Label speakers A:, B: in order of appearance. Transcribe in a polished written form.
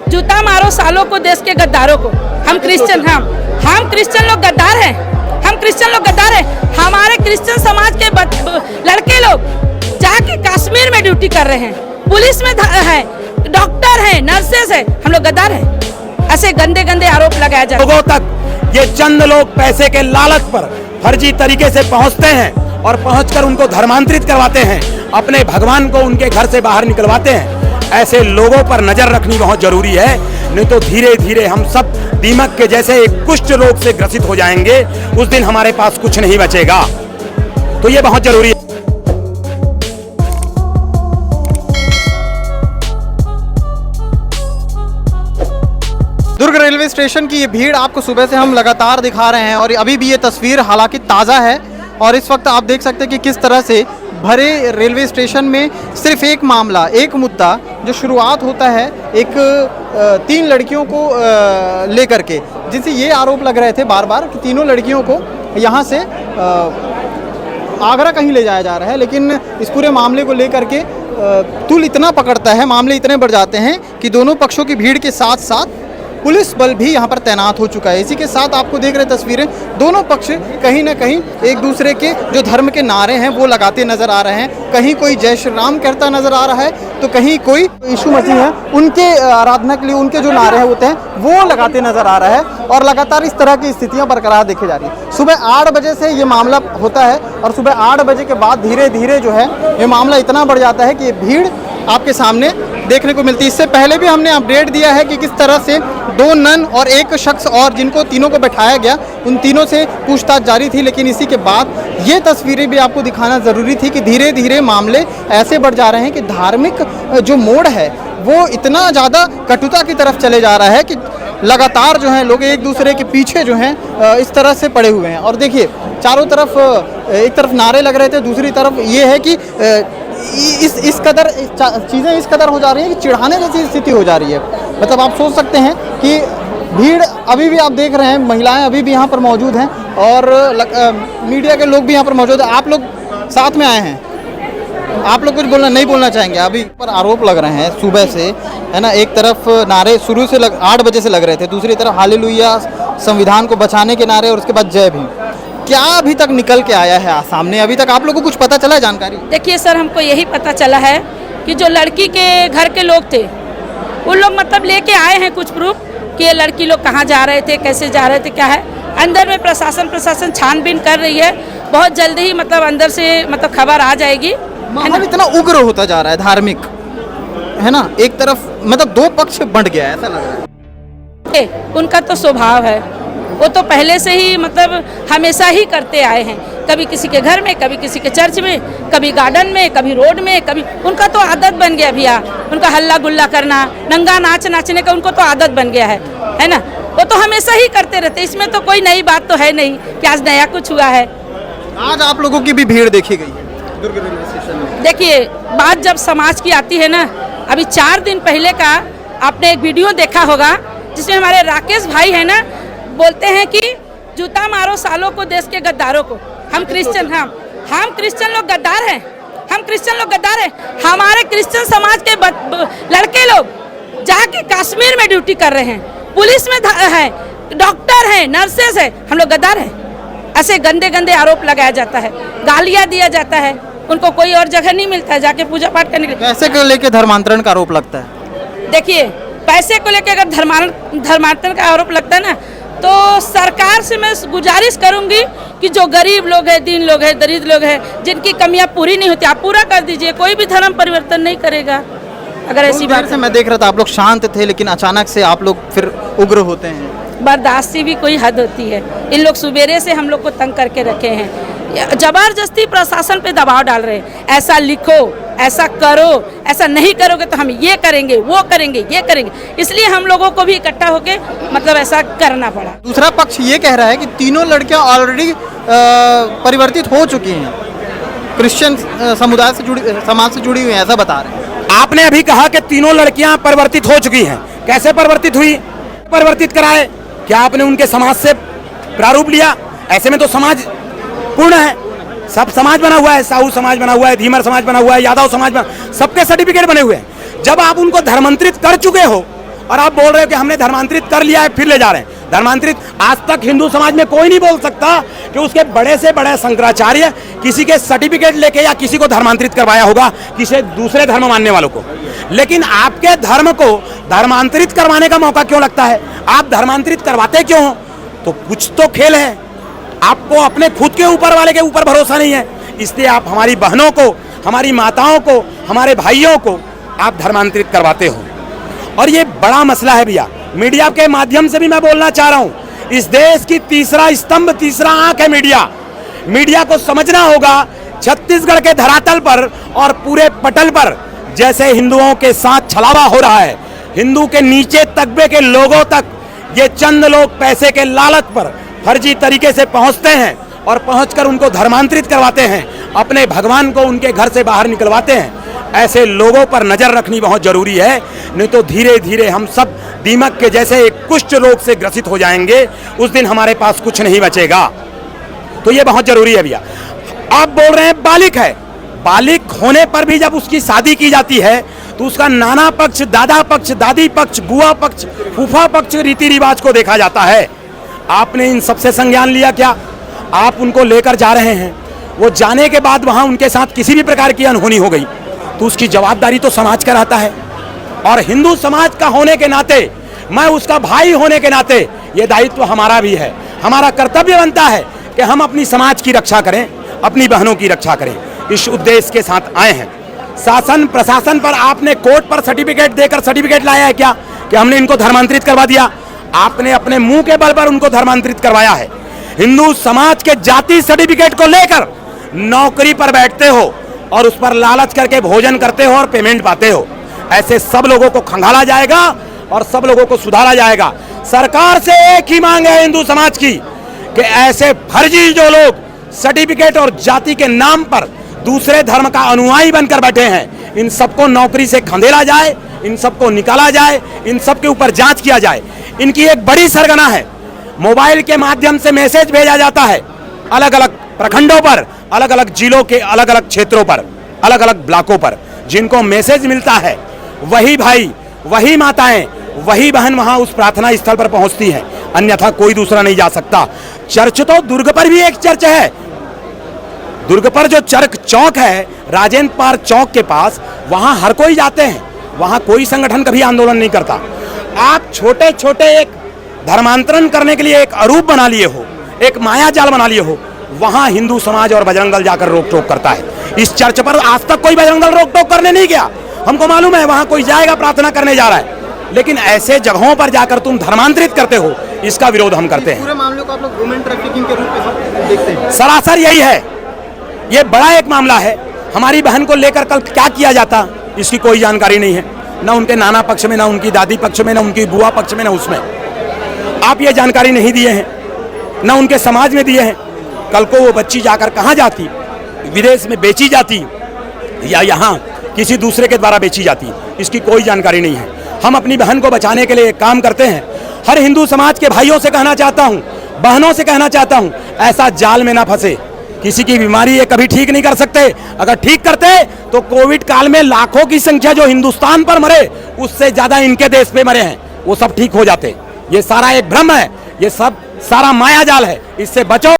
A: जूता मारो सालों को देश के गद्दारों को। हम क्रिश्चियन लोग गद्दार हैं। हम क्रिश्चियन लोग गद्दार हैं। हमारे क्रिश्चियन समाज के लड़के लोग जाके कश्मीर में ड्यूटी कर रहे हैं, पुलिस में है, डॉक्टर है, नर्सेस है। हम लोग गद्दार हैं। ऐसे गंदे गंदे आरोप लगाया जाता है।
B: लोगों तक ये चंद लोग पैसे के लालच पर फर्जी तरीके से पहुंचते हैं और पहुंचकर उनको धर्मांतरित करवाते हैं, अपने भगवान को उनके घर से बाहर निकलवाते हैं। ऐसे लोगों पर नजर रखनी बहुत जरूरी है, नहीं तो धीरे धीरे हम सब दीमक के जैसे एक कुष्ठ रोग से ग्रसित हो जाएंगे। उस दिन हमारे पास कुछ नहीं बचेगा। तो ये बहुत जरूरी है।
C: दुर्ग रेलवे स्टेशन की ये भीड़ आपको सुबह से हम लगातार दिखा रहे हैं और अभी भी ये तस्वीर हालांकि ताज़ा है और इस वक्त आप देख सकते हैं कि किस तरह से भरे रेलवे स्टेशन में सिर्फ एक मामला, एक मुद्दा जो शुरुआत होता है एक 3 लड़कियों को लेकर के, जिनसे ये आरोप लग रहे थे बार बार कि तीनों लड़कियों को यहाँ से आगरा कहीं ले जाया जा रहा है। लेकिन इस पूरे मामले को लेकर के तुल इतना पकड़ता है, मामले इतने बढ़ जाते हैं कि दोनों पक्षों की भीड़ के साथ साथ पुलिस बल भी यहाँ पर तैनात हो चुका है। इसी के साथ आपको देख रहे तस्वीरें, दोनों पक्ष कहीं ना कहीं एक दूसरे के जो धर्म के नारे हैं वो लगाते नजर आ रहे हैं। कहीं कोई जय श्री राम कहता नजर आ रहा है तो कहीं कोई यीशु मसीह है, उनके आराधना के लिए उनके जो नारे होते हैं वो लगाते नजर आ रहा है और लगातार इस तरह की स्थितियाँ बरकरार देखी जा रही है। सुबह 8 बजे से ये मामला होता है और सुबह 8 बजे के बाद धीरे धीरे जो है ये मामला इतना बढ़ जाता है कि ये भीड़ आपके सामने देखने को मिलती है। इससे पहले भी हमने अपडेट दिया है कि किस तरह से 2 नन और एक शख्स और जिनको तीनों को बैठाया गया, उन तीनों से पूछताछ जारी थी। लेकिन इसी के बाद ये तस्वीरें भी आपको दिखाना ज़रूरी थी कि धीरे धीरे मामले ऐसे बढ़ जा रहे हैं कि धार्मिक जो मोड़ है वो इतना ज़्यादा कटुता की तरफ चले जा रहा है कि लगातार जो है लोग एक दूसरे के पीछे जो हैं इस तरह से पड़े हुए हैं। और देखिए चारों तरफ एक तरफ नारे लग रहे थे, दूसरी तरफ ये है कि इस कदर चीज़ें इस कदर हो जा रही हैं कि चिढ़ाने जैसी स्थिति हो जा रही है। मतलब आप सोच सकते हैं कि भीड़ अभी भी आप देख रहे हैं, महिलाएं अभी भी यहाँ पर मौजूद हैं और मीडिया के लोग भी यहाँ पर मौजूद हैं। आप लोग साथ में आए हैं, आप लोग कुछ नहीं बोलना चाहेंगे? अभी पर आरोप लग रहे हैं सुबह से, है ना, एक तरफ नारे शुरू से 8 बजे से लग रहे थे, दूसरी तरफ हालेलुया संविधान को बचाने के नारे और उसके बाद जय भीम। क्या अभी तक निकल के आया है सामने? अभी तक आप लोगों को कुछ पता चला है, जानकारी?
A: देखिए सर, हमको यही पता चला है कि जो लड़की के घर के लोग थे उन लोग मतलब लेके आए हैं कुछ प्रूफ कि ये लड़की लोग कहाँ जा रहे थे, कैसे जा रहे थे, क्या है। अंदर में प्रशासन छानबीन कर रही है। बहुत जल्दी ही मतलब अंदर से मतलब खबर आ जाएगी।
C: माहौल इतना उग्र होता जा रहा है धार्मिक, है ना, एक तरफ मतलब 2 पक्ष बढ़ गया है ऐसा लग रहा है।
A: उनका तो स्वभाव है, वो तो पहले से ही मतलब हमेशा ही करते आए हैं, कभी किसी के घर में, कभी किसी के चर्च में, कभी गार्डन में, कभी रोड में, कभी उनका तो आदत बन गया भैया। उनका हल्ला गुल्ला करना, नंगा नाचने का उनको तो आदत बन गया है ना। वो तो हमेशा ही करते रहते, इसमें तो कोई नई बात तो है नहीं कि आज नया कुछ हुआ है।
C: आज आप लोगों की भी भीड़ देखी गई दुर्ग रेलवे स्टेशन में।
A: देखिए बात जब समाज की आती है ना, अभी 4 दिन पहले का आपने एक वीडियो देखा होगा जिसमें हमारे राकेश भाई है ना, बोलते हैं कि जूता मारो सालों को देश के गद्दारों को। हम क्रिश्चियन लोग गद्दार हैं। हम क्रिश्चियन लोग गद्दार हैं। हमारे क्रिश्चियन समाज के लड़के लोग जाके कश्मीर में ड्यूटी कर रहे हैं, पुलिस में है, डॉक्टर है, नर्सेस है। हम लोग गद्दार हैं। ऐसे गंदे गंदे आरोप लगाया जाता है, गालियाँ दिया जाता है। उनको कोई और जगह नहीं मिलता है जाके पूजा पाठ करने के लिए।
C: पैसे को लेकर धर्मांतरण का आरोप लगता है।
A: देखिए पैसे को लेकर अगर धर्मांतरण का आरोप लगता है ना, तो सरकार से मैं गुजारिश करूंगी कि जो गरीब लोग हैं, दीन लोग हैं, दरिद्र लोग हैं, जिनकी कमियां पूरी नहीं होती, आप पूरा कर दीजिए। कोई भी धर्म परिवर्तन नहीं करेगा अगर ऐसी बात
C: से। मैं देख रहा था आप लोग शांत थे, लेकिन अचानक से आप लोग फिर उग्र होते हैं।
A: बर्दाश्त की भी कोई हद होती है। इन लोग सुबेरे से हम लोग को तंग करके रखे हैं, जबरदस्ती प्रशासन पे दबाव डाल रहे हैं। ऐसा लिखो, ऐसा करो, ऐसा नहीं करोगे तो हम ये करेंगे, वो करेंगे, ये करेंगे। इसलिए हम लोगों को भी इकट्ठा होके मतलब ऐसा करना पड़ा।
C: दूसरा पक्ष ये कह रहा है कि तीनों लड़कियां ऑलरेडी परिवर्तित हो चुकी हैं, क्रिश्चियन समुदाय से समाज से जुड़ी हुई हैं, ऐसा बता रहे हैं।
B: आपने अभी कहा कि तीनों लड़कियां परिवर्तित हो चुकी हैं। कैसे परिवर्तित हुई? परिवर्तित कराए क्या आपने उनके समाज से प्रारूप लिया? ऐसे में तो समाज पूर्ण है, सब समाज बना हुआ है, साहू समाज बना हुआ है, धीमर समाज बना हुआ है, यादव समाज बना, सबके सर्टिफिकेट बने हुए हैं। जब आप उनको धर्मांतरित कर चुके हो और आप बोल रहे हो कि हमने धर्मांतरित कर लिया है, फिर ले जा रहे हैं। धर्मांतरित आज तक हिंदू समाज में कोई नहीं बोल सकता कि उसके बड़े से बड़े शंकराचार्य किसी के सर्टिफिकेट लेके या किसी को धर्मांतरित करवाया होगा, किसी दूसरे धर्म मानने वालों को। लेकिन आपके धर्म को धर्मांतरित करवाने का मौका क्यों लगता है? आप धर्मांतरित करवाते क्यों हो? तो कुछ तो खेल है, आपको अपने खुद के ऊपर वाले के ऊपर भरोसा नहीं है, इसलिए आप हमारी बहनों को, हमारी माताओं को, हमारे भाइयों को आप धर्मांतरित करवाते हो। और ये बड़ा मसला है भैया। मीडिया के माध्यम से भी मैं बोलना चाह रहा हूं, इस देश की तीसरा स्तंभ, तीसरा आंख है मीडिया। मीडिया को समझना होगा छत्तीसगढ़ के धरातल पर और पूरे पटल पर जैसे हिंदुओं के साथ छलावा हो रहा है, हिंदू के नीचे तबके के लोगों तक ये चंद लोग पैसे के लालच पर फर्जी तरीके से पहुंचते हैं और पहुंचकर उनको धर्मांतरित करवाते हैं, अपने भगवान को उनके घर से बाहर निकलवाते हैं। ऐसे लोगों पर नजर रखनी बहुत जरूरी है, नहीं तो धीरे धीरे हम सब दीमक के जैसे एक कुष्ठ रोग से ग्रसित हो जाएंगे, उस दिन हमारे पास कुछ नहीं बचेगा। तो ये बहुत जरूरी है भैया। आप बोल रहे हैं बालिक है, बालिक होने पर भी जब उसकी शादी की जाती है तो उसका नाना पक्ष, दादा पक्ष, दादी पक्ष, बुआ पक्ष, फूफा पक्ष रीति रिवाज को देखा जाता है। आपने इन सबसे संज्ञान लिया क्या? आप उनको लेकर जा रहे हैं, वो जाने के बाद वहां उनके साथ किसी भी प्रकार की अनहोनी हो गई तो उसकी जवाबदारी तो समाज का रहता है। और हिंदू समाज का होने के नाते, मैं उसका भाई होने के नाते, ये दायित्व हमारा भी है। हमारा कर्तव्य बनता है कि हम अपनी समाज की रक्षा करें, अपनी बहनों की रक्षा करें। इस उद्देश्य के साथ आए हैं। शासन प्रशासन पर आपने कोर्ट पर सर्टिफिकेट देकर सर्टिफिकेट लाया है क्या कि हमने इनको धर्मांतरित करवा दिया? आपने अपने मुंह के बल पर उनको धर्मांतरित करवाया है। हिंदू समाज के जाति सर्टिफिकेट को लेकर नौकरी पर बैठते हो और उस पर लालच करके भोजन करते हो और पेमेंट पाते हो। ऐसे सब लोगों को खंगाला जाएगा और सब लोगों को सुधारा जाएगा। सरकार से एक ही मांग है हिंदू समाज की कि ऐसे फर्जी जो लोग सर्टिफिकेट और जाति के नाम पर दूसरे धर्म का अनुयायी बनकर बैठे हैं, इन सबको नौकरी से खंदेला जाए, इन सबको निकाला जाए, इन सब के ऊपर जांच किया जाए। इनकी एक बड़ी सरगना है, मोबाइल के माध्यम से मैसेज भेजा जाता है अलग अलग प्रखंडों पर, अलग अलग जिलों के अलग अलग क्षेत्रों पर, अलग अलग ब्लॉकों पर। जिनको मैसेज मिलता है वही भाई, वही माताएं, वही बहन वहां उस प्रार्थना स्थल पर पहुंचती हैं, अन्यथा कोई दूसरा नहीं जा सकता। चर्च तो दुर्ग पर भी एक चर्च है। दुर्ग पर जो चर्च चौक है, राजेंद्र पार्क चौक के पास, वहां हर कोई जाते हैं, वहां कोई संगठन कभी आंदोलन नहीं करता। आप छोटे छोटे एक धर्मांतरण करने के लिए एक अरूप बना लिए हो, एक माया जाल बना लिए हो, वहां हिंदू समाज और बजरंग दल जाकर रोक टोक करता है। इस चर्च पर आज तक कोई बजरंग दल रोक टोक करने नहीं गया। हमको मालूम है वहां कोई जाएगा, प्रार्थना करने जा रहा है, लेकिन ऐसे जगहों पर जाकर तुम धर्मांतरित करते हो, इसका विरोध हम करते हैं।
C: पूरे मामले को आप लोग ह्यूमन ट्रैफिकिंग के रूप में देखते हैं?
B: सरासर यही है। ये बड़ा एक मामला है। हमारी बहन को लेकर कल क्या किया जाता, इसकी कोई जानकारी नहीं है, ना उनके नाना पक्ष में, ना उनकी दादी पक्ष में, ना उनकी बुआ पक्ष में, ना उसमें। आप ये जानकारी नहीं दिए हैं, ना उनके समाज में दिए हैं। कल को वो बच्ची जाकर कहाँ जाती, विदेश में बेची जाती या यहाँ किसी दूसरे के द्वारा बेची जाती, इसकी कोई जानकारी नहीं है। हम अपनी बहन को बचाने के लिए एक काम करते हैं। हर हिंदू समाज के भाइयों से कहना चाहता हूँ, बहनों से कहना चाहता हूँ, ऐसा जाल में ना फंसे। किसी की बीमारी ये कभी ठीक नहीं कर सकते। अगर ठीक करते तो कोविड काल में लाखों की संख्या जो हिंदुस्तान पर मरे, उससे ज्यादा इनके देश पे मरे हैं, वो सब ठीक हो जाते। ये सारा एक भ्रम है, ये सब सारा माया जाल है, इससे बचो।